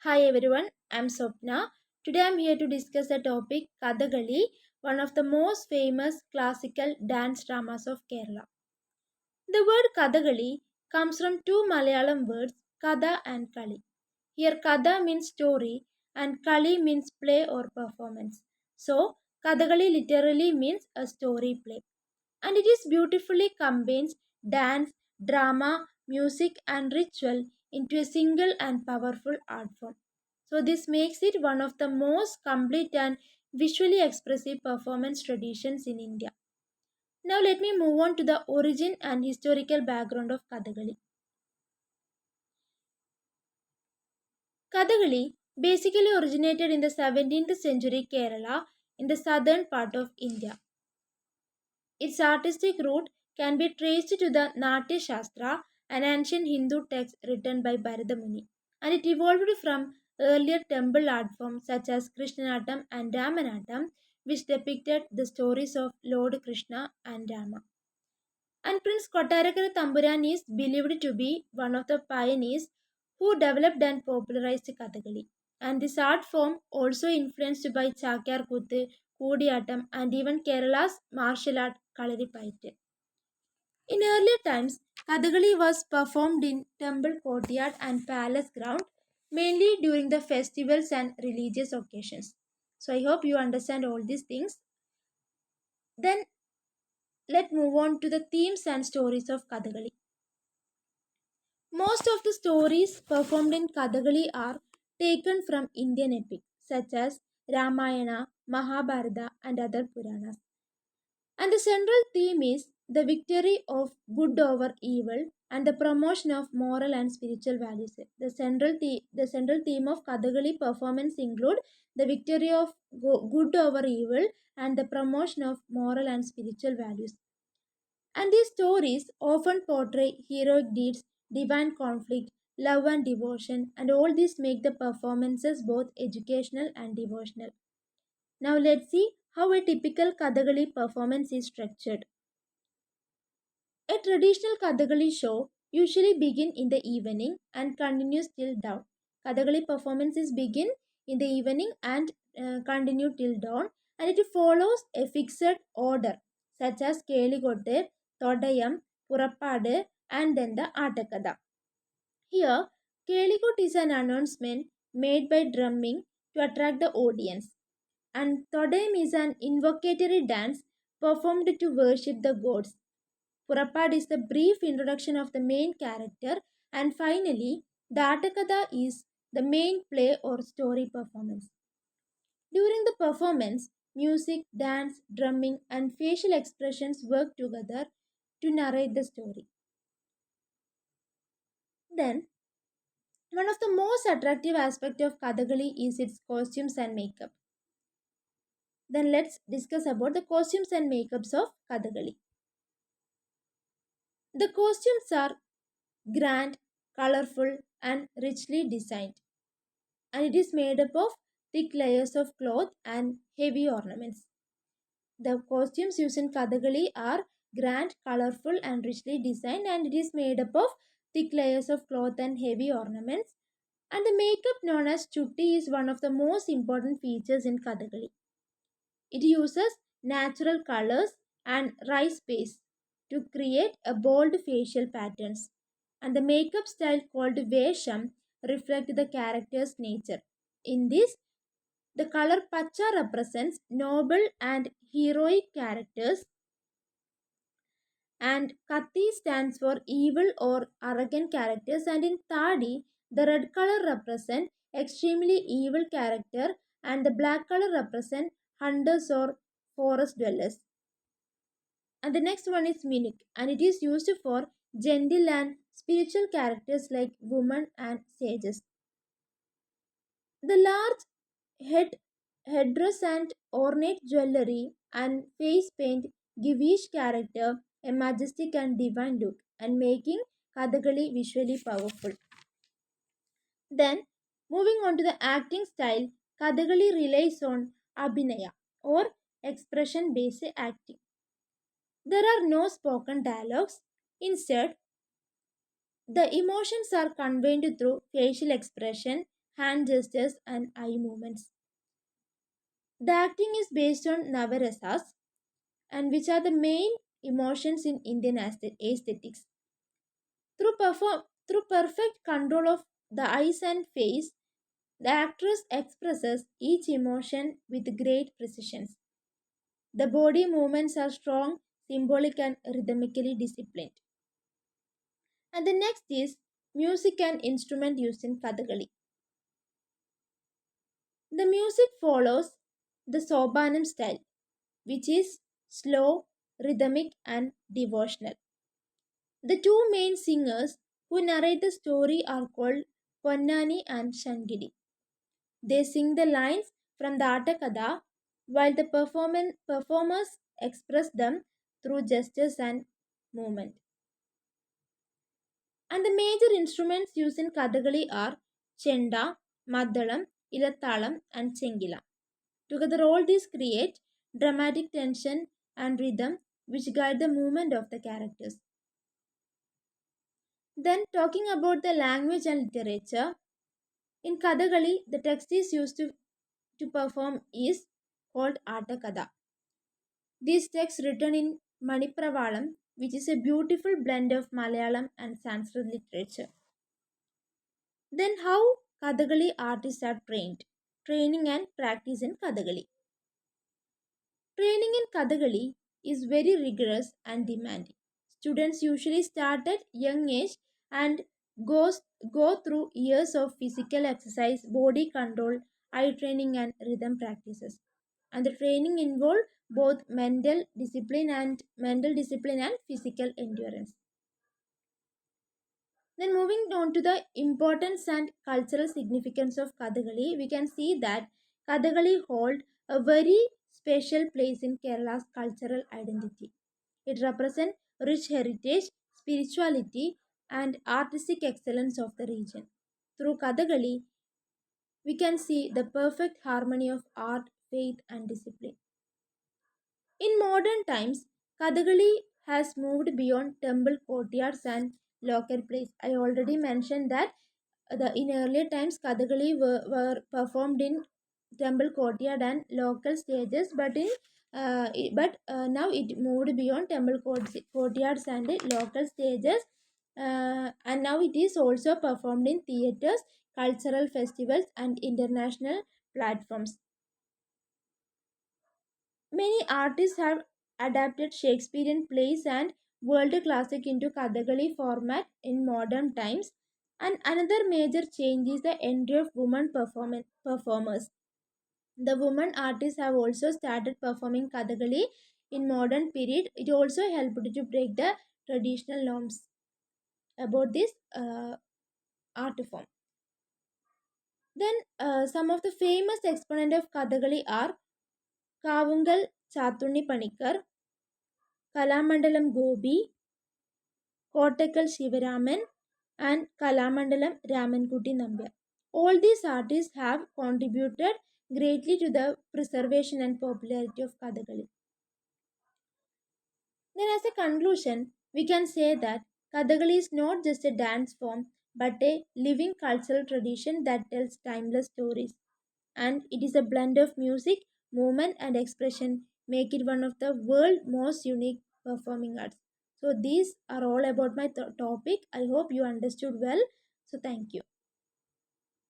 Hi everyone, I'm Swapna. Today I'm here to discuss the topic Kathakali, one of the most famous classical dance dramas of Kerala. The word Kathakali comes from two Malayalam words, Katha and Kali. Here Katha means story and Kali means play or performance. So Kathakali literally means a story play. And it is beautifully combines dance, drama, music and ritual into a single and powerful art form. So this makes it one of the most complete and visually expressive performance traditions in India. Now let me move on to the origin and historical background of Kathakali. Kathakali basically originated in the 17th century Kerala in the southern part of India. Its artistic root can be traced to the Natya Shastra, an ancient Hindu text written by Bharata Muni, and it evolved from earlier temple art forms such as Krishnanatam and Ramanatam, which depicted the stories of Lord Krishna and Rama. And Prince Kottarakara Tamburan is believed to be one of the pioneers who developed and popularized Kathakali. And this art form also influenced by Chakyar Kuthu, Kudiyattam and even Kerala's martial art Kalaripayattu. In earlier times, Kathakali was performed in temple courtyard and palace ground, mainly during the festivals and religious occasions. So I hope you understand all these things. Then let's move on to the themes and stories of Kathakali. Most of the stories performed in Kathakali are taken from Indian epics such as Ramayana, Mahabharata, and other Puranas. And the central theme is the victory of good over evil and the promotion of moral and spiritual values. The central theme of Kathakali performance include the victory of good over evil and the promotion of moral and spiritual values. And these stories often portray heroic deeds, divine conflict, love and devotion, and all these make the performances both educational and devotional. Now let's see how a typical Kathakali performance is structured. A traditional Kathakali show usually begins in the evening and continues till dawn. Kathakali performances begin in the evening and continue till dawn, and it follows a fixed order such as Kelikotte, Todayam, Purappadu and then the Atakada. Here, Kelikot is an announcement made by drumming to attract the audience, and Todayam is an invocatory dance performed to worship the gods. Purapad is the brief introduction of the main character, and finally, the Atakada is the main play or story performance. During the performance, music, dance, drumming, and facial expressions work together to narrate the story. Then, one of the most attractive aspects of Kathakali is its costumes and makeup. Then let's discuss about the costumes and makeups of Kathakali. The costumes are grand, colorful, and richly designed, and it is made up of thick layers of cloth and heavy ornaments. The costumes used in Kathakali are grand, colorful, and richly designed, and it is made up of thick layers of cloth and heavy ornaments. And the makeup known as chutti is one of the most important features in Kathakali. It uses natural colors and rice paste to create a bold facial patterns. And the makeup style called Vesham reflect the character's nature. In this, the color Pacha represents noble and heroic characters, and Kati stands for evil or arrogant characters, and in Tadi, the red color represents extremely evil character, and the black color represents hunters or forest dwellers. And the next one is Minuk, and it is used for gentle and spiritual characters like women and sages. The large head headdress and ornate jewelry and face paint give each character a majestic and divine look and making Kathakali visually powerful. Then, moving on to the acting style, Kathakali relies on abhinaya or expression based acting. There are no spoken dialogues. Instead, the emotions are conveyed through facial expression, hand gestures, and eye movements. The acting is based on Navarasas, and which are the main emotions in Indian aesthetics. Through perfect control of the eyes and face, the actress expresses each emotion with great precision. The body movements are strong, symbolic, and rhythmically disciplined. And the next is music and instrument used in Kathakali. The music follows the Sobanam style, which is slow, rhythmic, and devotional. The two main singers who narrate the story are called Ponnani and Shangidi. They sing the lines from the Atakada while the performers express them through gestures and movement. And the major instruments used in Kathakali are Chenda, Maddalam, Ilathalam, and Chengila. Together, all these create dramatic tension and rhythm which guide the movement of the characters. Then, talking about the language and literature, in Kathakali, the text is used to perform is called Atakada. This text written in Manipravalam, which is a beautiful blend of Malayalam and Sanskrit literature. Then, how Kathakali artists are trained? Training and practice in Kathakali. Training in Kathakali is very rigorous and demanding. Students usually start at young age and goes, go through years of physical exercise, body control, eye training, and rhythm practices. And the training involve both mental discipline and physical endurance. Then moving on to the importance and cultural significance of Kathakali, we can see that Kathakali hold a very special place in Kerala's cultural identity. It represents rich heritage, spirituality, and artistic excellence of the region. Through Kathakali, we can see the perfect harmony of art, faith, and discipline. In modern times, Kathakali has moved beyond temple courtyards and local plays. I already mentioned that in earlier times Kathakali were performed in temple courtyard and local stages, now it moved beyond courtyards and local stages, and now it is also performed in theaters, cultural festivals, and international platforms. Many artists have adapted Shakespearean plays and world classic into Kathakali format in modern times. And another major change is the entry of performers. The women artists have also started performing Kathakali in modern period. It also helped to break the traditional norms about this art form. Then some of the famous exponents of Kathakali are Kavungal Chatunni Panikar, Kalamandalam Gobi, Kottakal Shivaraman, and Kalamandalam Ramankuti Nambyar. All these artists have contributed greatly to the preservation and popularity of Kathakali. Then, as a conclusion, we can say that Kathakali is not just a dance form but a living cultural tradition that tells timeless stories. And it is a blend of music, movement, and expression, make it one of the world's most unique performing arts. So these are all about my topic. I hope you understood well. So thank you.